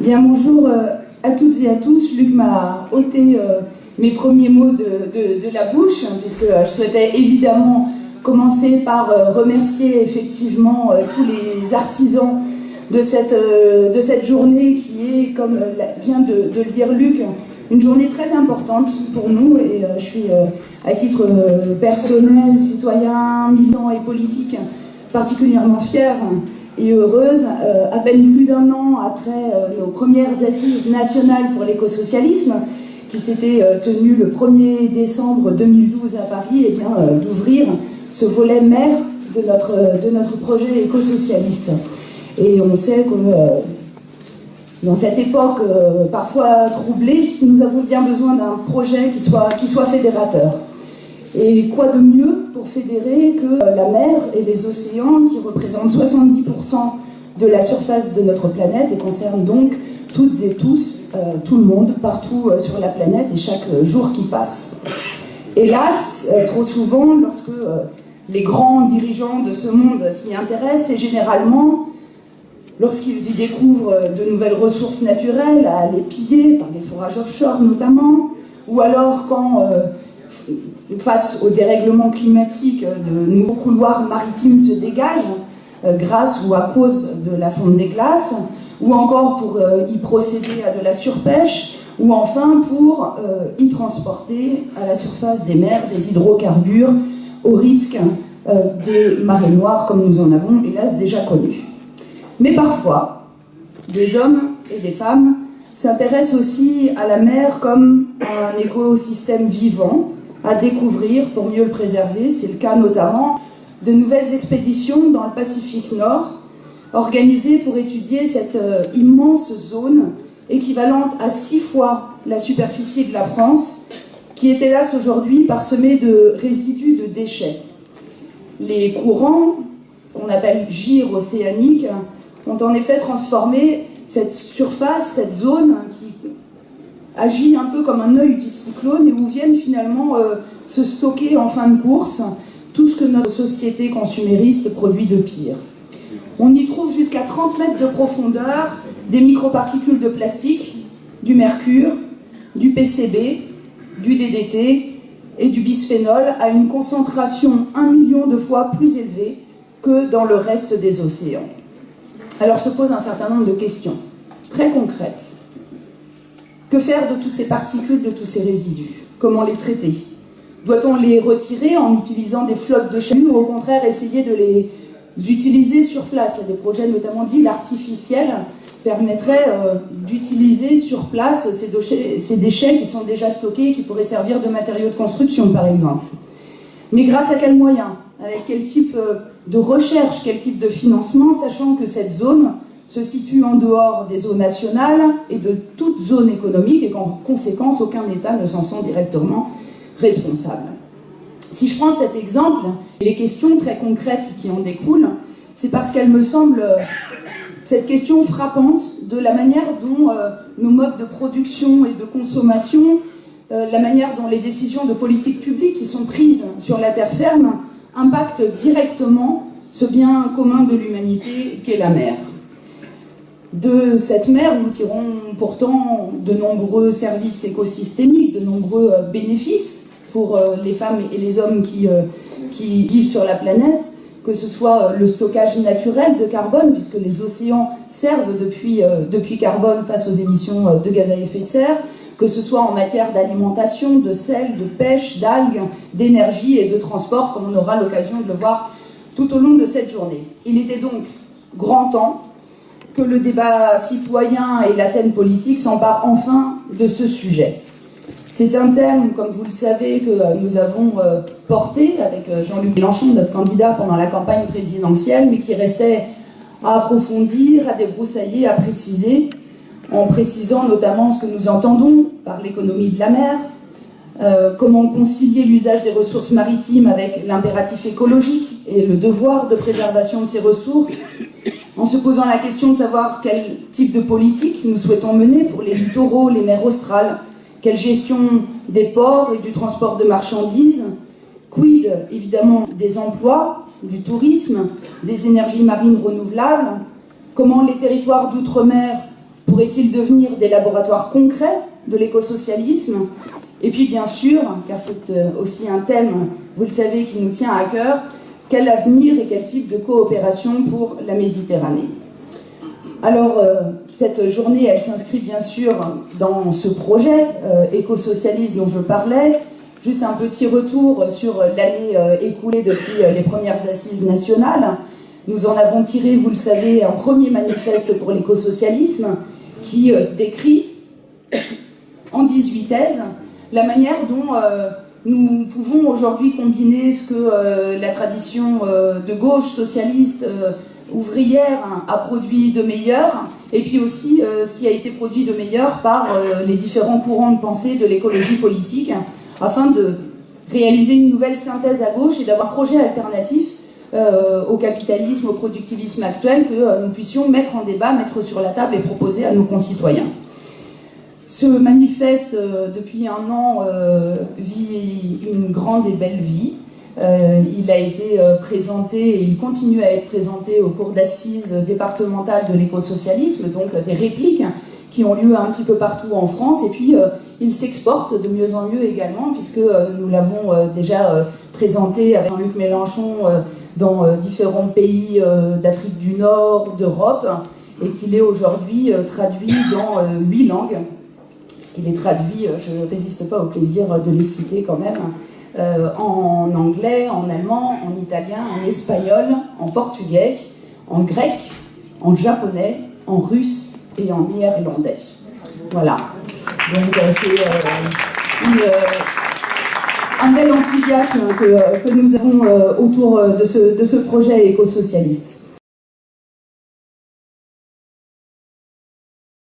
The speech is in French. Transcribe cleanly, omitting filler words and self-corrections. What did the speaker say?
Bien, bonjour à toutes et à tous. Luc m'a ôté mes premiers mots de la bouche, puisque je souhaitais évidemment commencer par remercier effectivement tous les artisans de cette journée qui est, comme vient de le dire Luc, une journée très importante pour nous. Et je suis, à titre personnel, citoyen, militant et politique, particulièrement fière et heureuse, à peine plus d'un an après nos premières assises nationales pour l'écosocialisme, qui s'étaient tenues le 1er décembre 2012 à Paris, et bien d'ouvrir ce volet mère de notre projet écosocialiste. Et on sait que dans cette époque parfois troublée, nous avons bien besoin d'un projet qui soit fédérateur. Et quoi de mieux pour fédérer que la mer et les océans, qui représentent 70% de la surface de notre planète et concernent donc toutes et tous, tout le monde, partout sur la planète et chaque jour qui passe. Hélas, trop souvent, lorsque les grands dirigeants de ce monde s'y intéressent, c'est généralement lorsqu'ils y découvrent de nouvelles ressources naturelles à les piller, par les forages offshore notamment, ou alors quand face au dérèglement climatique, de nouveaux couloirs maritimes se dégagent grâce ou à cause de la fonte des glaces, ou encore pour y procéder à de la surpêche, ou enfin pour y transporter à la surface des mers des hydrocarbures au risque des marées noires, comme nous en avons hélas déjà connu. Mais parfois, des hommes et des femmes s'intéressent aussi à la mer comme à un écosystème vivant, à découvrir pour mieux le préserver. C'est le cas notamment de nouvelles expéditions dans le Pacifique Nord, organisées pour étudier cette immense zone équivalente à 6 fois la superficie de la France, qui est hélas aujourd'hui parsemée de résidus de déchets. Les courants, qu'on appelle gyres océaniques, ont en effet transformé cette surface, cette zone qui agit un peu comme un œil du cyclone et où viennent finalement se stocker en fin de course tout ce que notre société consumériste produit de pire. On y trouve jusqu'à 30 mètres de profondeur des microparticules de plastique, du mercure, du PCB, du DDT et du bisphénol à une concentration 1 million de fois plus élevée que dans le reste des océans. Alors se pose un certain nombre de questions très concrètes. Que faire de toutes ces particules, de tous ces résidus? Comment les traiter? Doit-on les retirer en utilisant des flottes de chalut ou au contraire essayer de les utiliser sur place? Il y a des projets notamment dits artificiels permettraient d'utiliser sur place ces déchets qui sont déjà stockés et qui pourraient servir de matériaux de construction par exemple. Mais grâce à quels moyens? Avec quel type de recherche, quel type de financement, sachant que cette zone se situe en dehors des eaux nationales et de toute zone économique et qu'en conséquence, aucun État ne s'en sent directement responsable. Si je prends cet exemple, les questions très concrètes qui en découlent, c'est parce qu'elle me semble, cette question frappante de la manière dont nos modes de production et de consommation, la manière dont les décisions de politique publique qui sont prises sur la terre ferme impactent directement ce bien commun de l'humanité qu'est la mer. De cette mer, nous tirons pourtant de nombreux services écosystémiques, de nombreux bénéfices pour les femmes et les hommes qui vivent sur la planète, que ce soit le stockage naturel de carbone, puisque les océans servent depuis carbone face aux émissions de gaz à effet de serre, que ce soit en matière d'alimentation, de sel, de pêche, d'algues, d'énergie et de transport, comme on aura l'occasion de le voir tout au long de cette journée. Il était donc grand temps que le débat citoyen et la scène politique s'emparent enfin de ce sujet. C'est un thème, comme vous le savez, que nous avons porté avec Jean-Luc Mélenchon, notre candidat pendant la campagne présidentielle, mais qui restait à approfondir, à débroussailler, à préciser, en précisant notamment ce que nous entendons par l'économie de la mer, comment concilier l'usage des ressources maritimes avec l'impératif écologique et le devoir de préservation de ces ressources, en se posant la question de savoir quel type de politique nous souhaitons mener pour les littoraux, les mers australes, quelle gestion des ports et du transport de marchandises, quid évidemment des emplois, du tourisme, des énergies marines renouvelables, comment les territoires d'outre-mer pourraient-ils devenir des laboratoires concrets de l'écosocialisme? Et puis bien sûr, car c'est aussi un thème, vous le savez, qui nous tient à cœur, quel avenir et quel type de coopération pour la Méditerranée? Alors, cette journée, elle s'inscrit bien sûr dans ce projet écosocialiste dont je parlais. Juste un petit retour sur l'année écoulée depuis les premières assises nationales. Nous en avons tiré, vous le savez, un premier manifeste pour l'écosocialisme qui décrit en 18 thèses la manière dont nous pouvons aujourd'hui combiner ce que la tradition de gauche socialiste ouvrière a produit de meilleur, et puis aussi ce qui a été produit de meilleur par les différents courants de pensée de l'écologie politique, afin de réaliser une nouvelle synthèse à gauche et d'avoir un projet alternatif au capitalisme, au productivisme actuel que nous puissions mettre en débat, mettre sur la table et proposer à nos concitoyens. Ce manifeste, depuis un an, vit une grande et belle vie. Il a été présenté et il continue à être présenté au cours d'assises départementales de l'écosocialisme, donc des répliques qui ont lieu un petit peu partout en France, et puis il s'exporte de mieux en mieux également, puisque nous l'avons déjà présenté avec Jean-Luc Mélenchon dans différents pays d'Afrique du Nord, d'Europe, et qu'il est aujourd'hui traduit dans 8 langues, puisqu'il est traduit, je ne résiste pas au plaisir de les citer quand même, en anglais, en allemand, en italien, en espagnol, en portugais, en grec, en japonais, en russe et en néerlandais. Voilà. Donc c'est un bel enthousiasme que nous avons autour de ce projet écosocialiste.